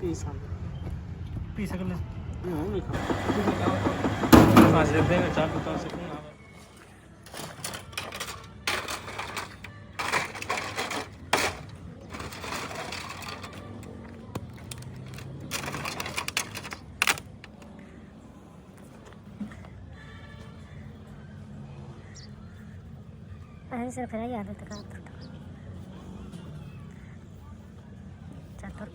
Piece P सकले नहीं खा पाँच देंगे चार दुकान से कौन आ सर फिर याद है तक चातर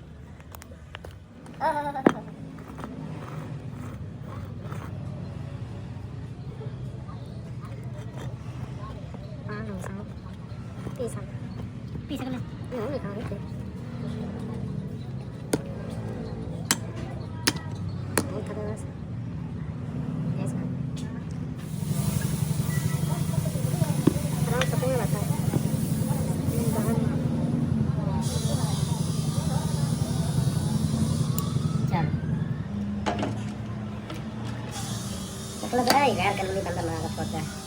पी सकले नहीं खाओ मतलब है यार कल नहीं बंदा मारा पड़ता है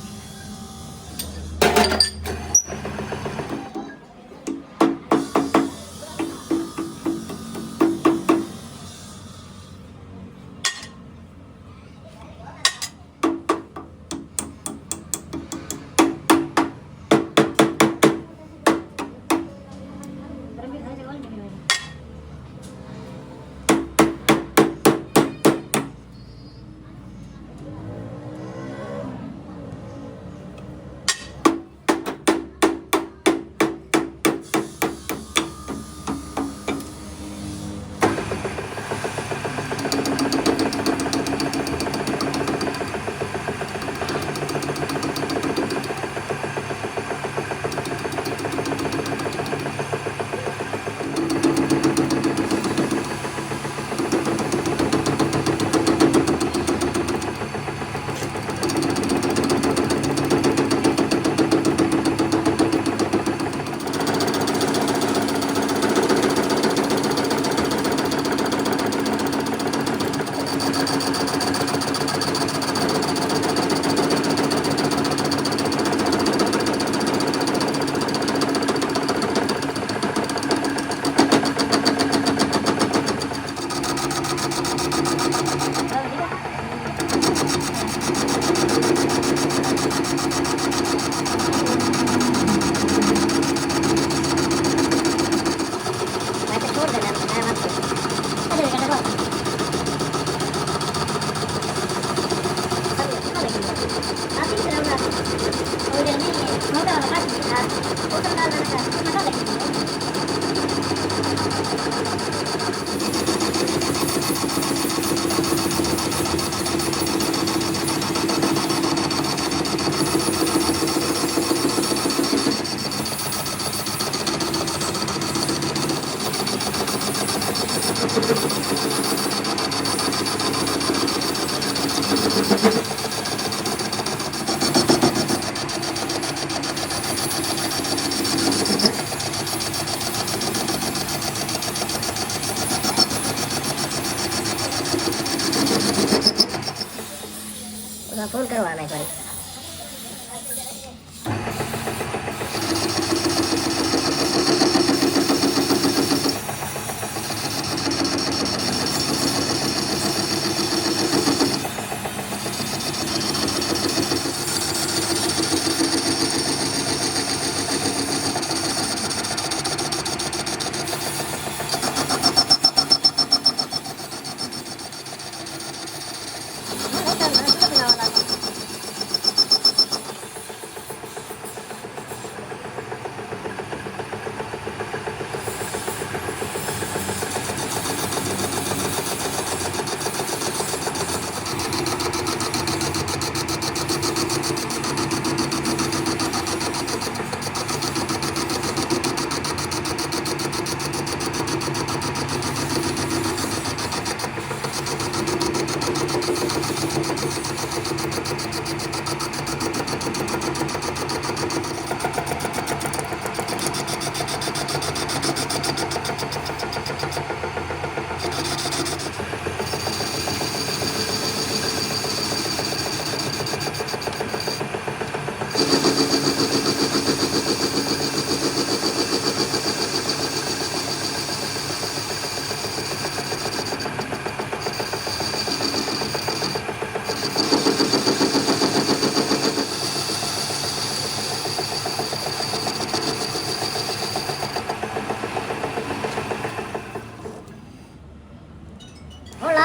फोन करवाना है भाई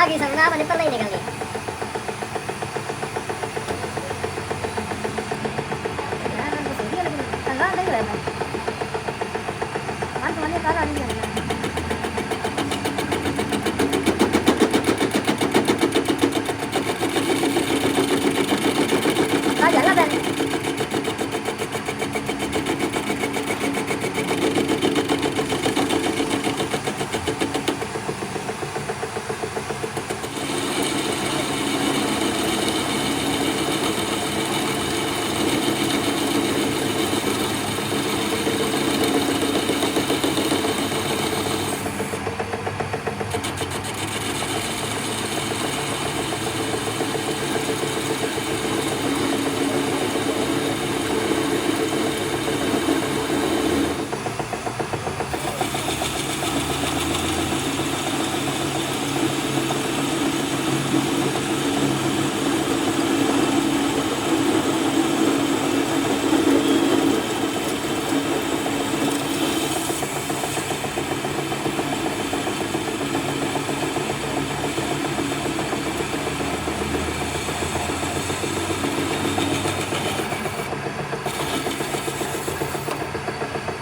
भागी संगा मैंने पहले ही निकल गया यार मैं तो सीधी लेकिन संगा नहीं रहता मान तो मैंने कहा नहीं है आ जाला बहन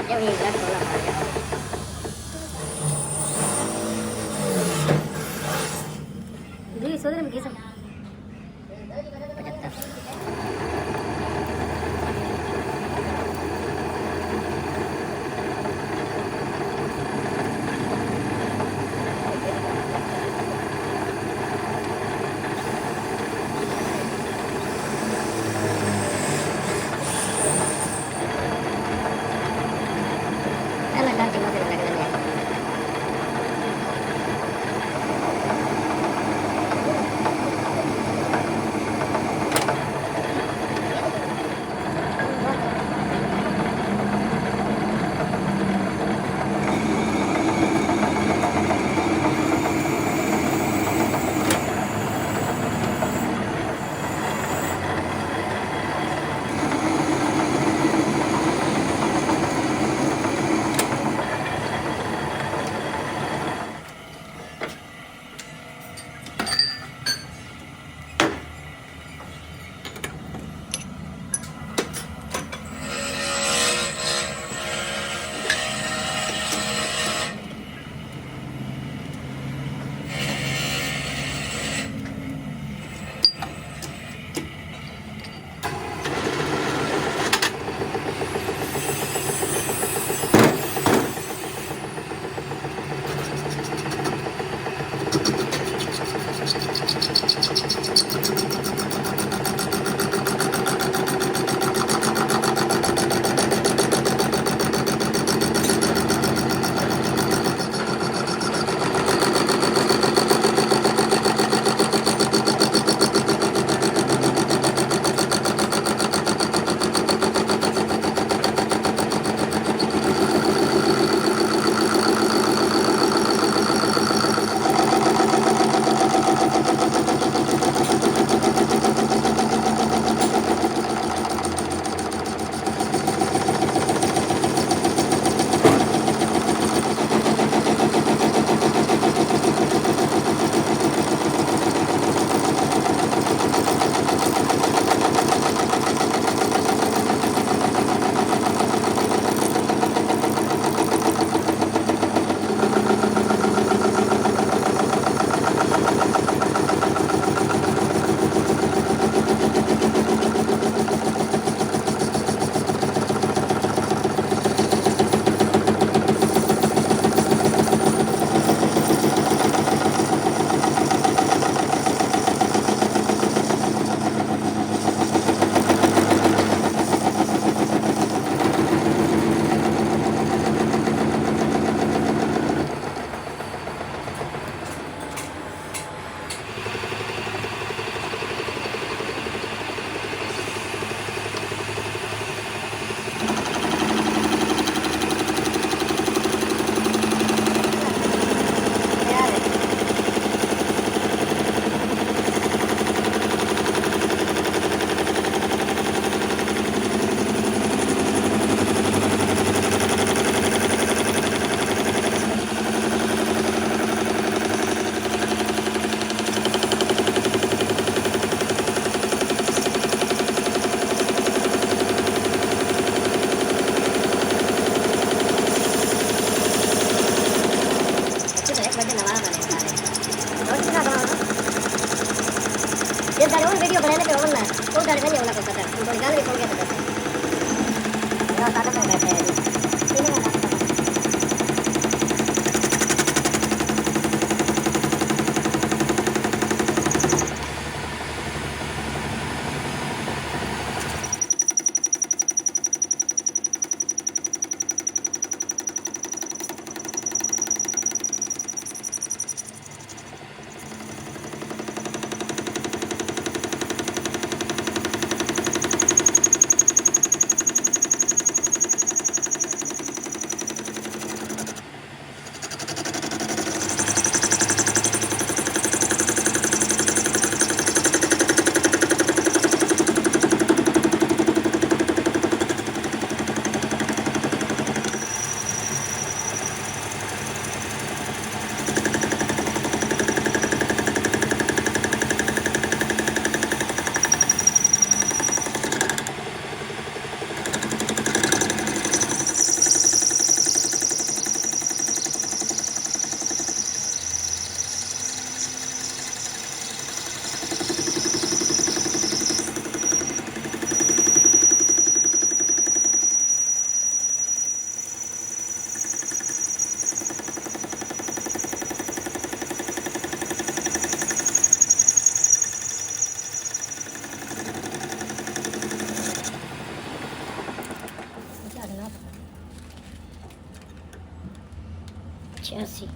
ये ब्लैक वाला आ गया जी सोदर में कैसा 75 Alam dah cuma kena lagi lagi. रस्सी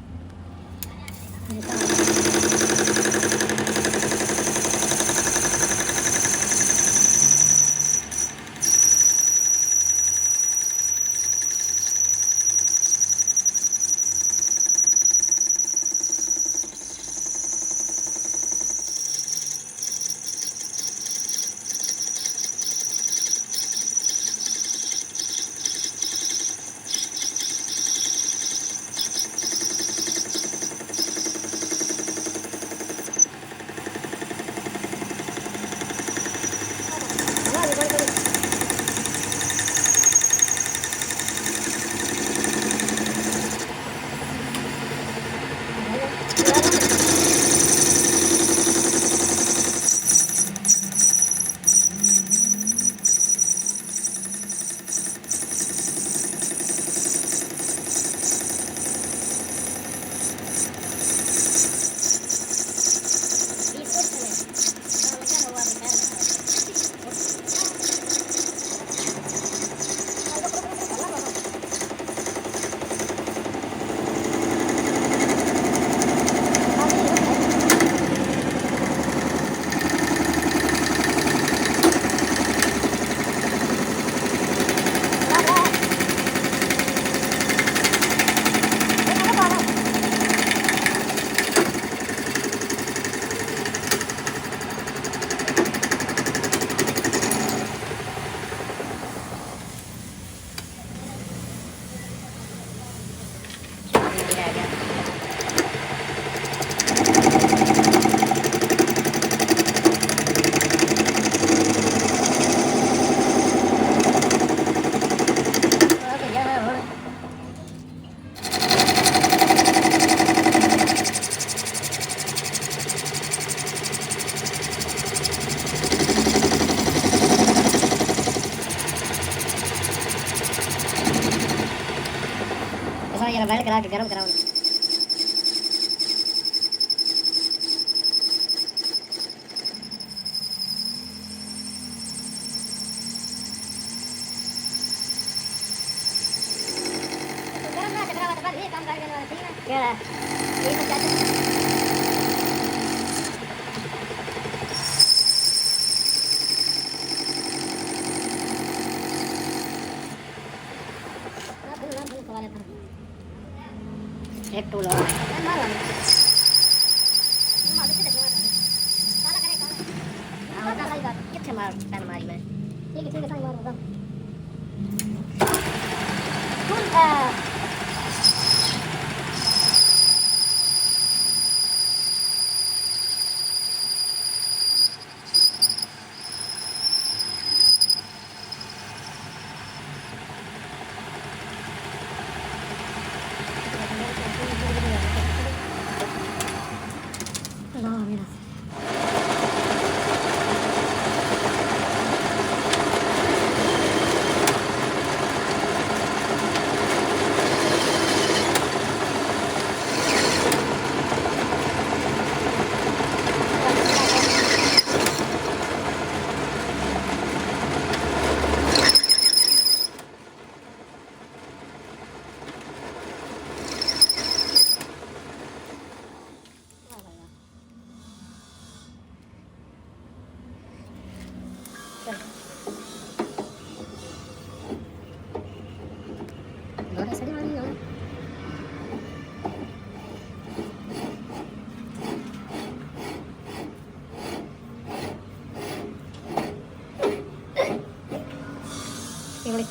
जरा बैठ करा के गरम कराओ क्या है ये तो चाचा एक टूल और मार लो कितने मार पैन मारी मैं ठीक है सही मार होगा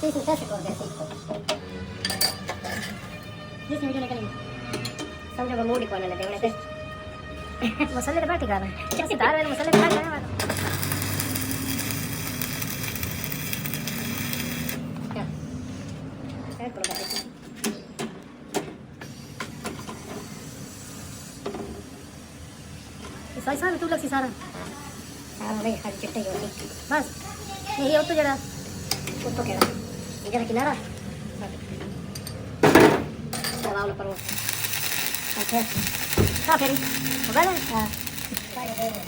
Este es un clásico de así. Dice video निकलेंगे समझो वो मूड ही कौन लेते हैं उन्हें मसाले तो बाटी कर रहे हैं क्या सितार वाले मसाले बाटी कर रहे हैं क्या क्या करो बाटी इस साइज में तू लग सी सारा नहीं खाली चिट्टे ही होती बस नहीं हो तो जरा उसको क्या इधर किनारा दबाव लो पर वो अच्छा हाँ फिर होगा ना हाँ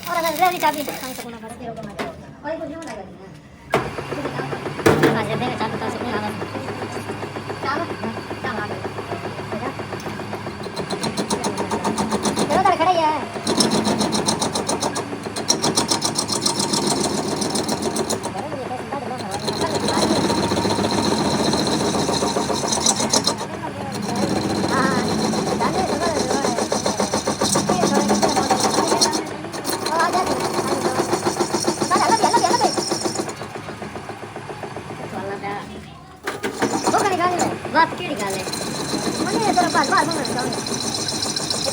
और अगर रेडी चाबी कहीं तो कोना कर दे होगा मार और एक जो लगा देना आज जब देना चाहता तो से नहीं आवा चाबी चाबी आ गया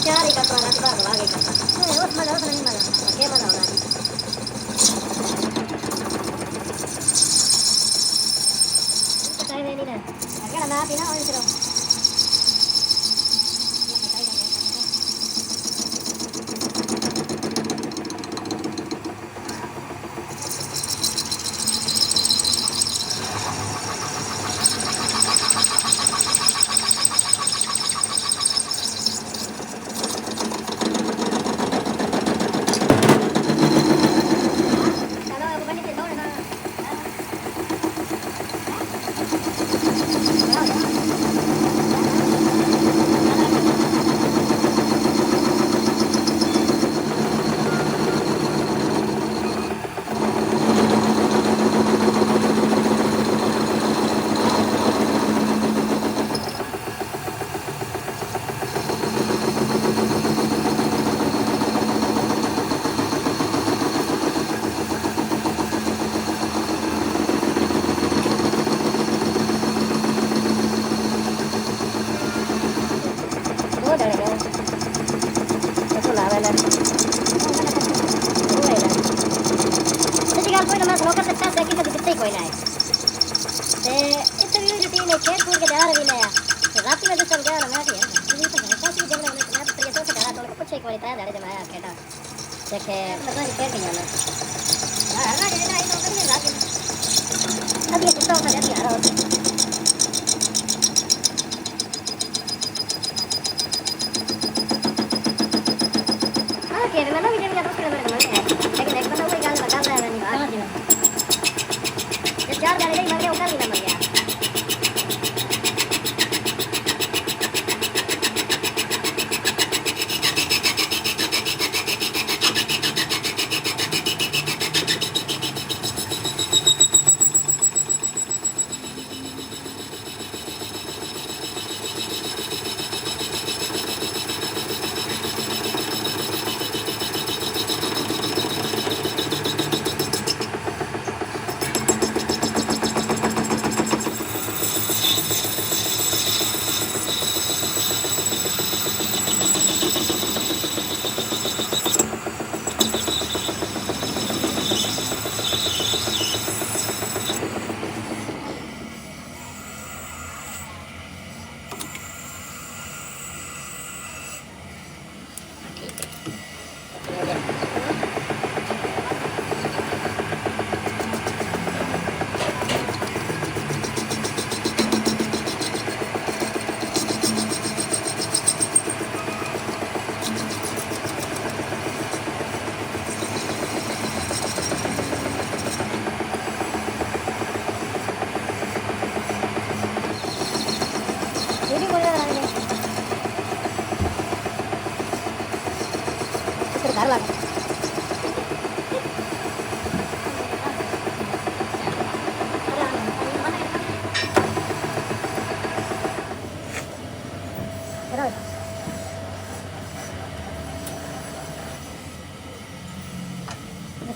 चार ही करता रात बार भगा के करता नहीं उस मजा उस नहीं मजा क्या मजा होना है टाइम नहीं ना अगर ना पीना और चलो कोई ना है ते इतनी रूटीन है खेत कूद के जा रही ना रात में तो चल गया ना मैं ये तो है काफी जगह में मैं तो ये तो करा तो कुछ एक बार तय दाड़े जमाया केटा देखे पता नहीं कैसे जाना हां ना ये तो करने रात में अब ये कुत्ता होता है यार हां के मैं ना वीडियो में दोस्त मेरे में लेकिन एक बंदा कोई गाल बता रहा है नहीं बात चार गाड़ी नहीं मर गया उधर भी ना मर गया घर लगा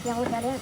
Yang udah ada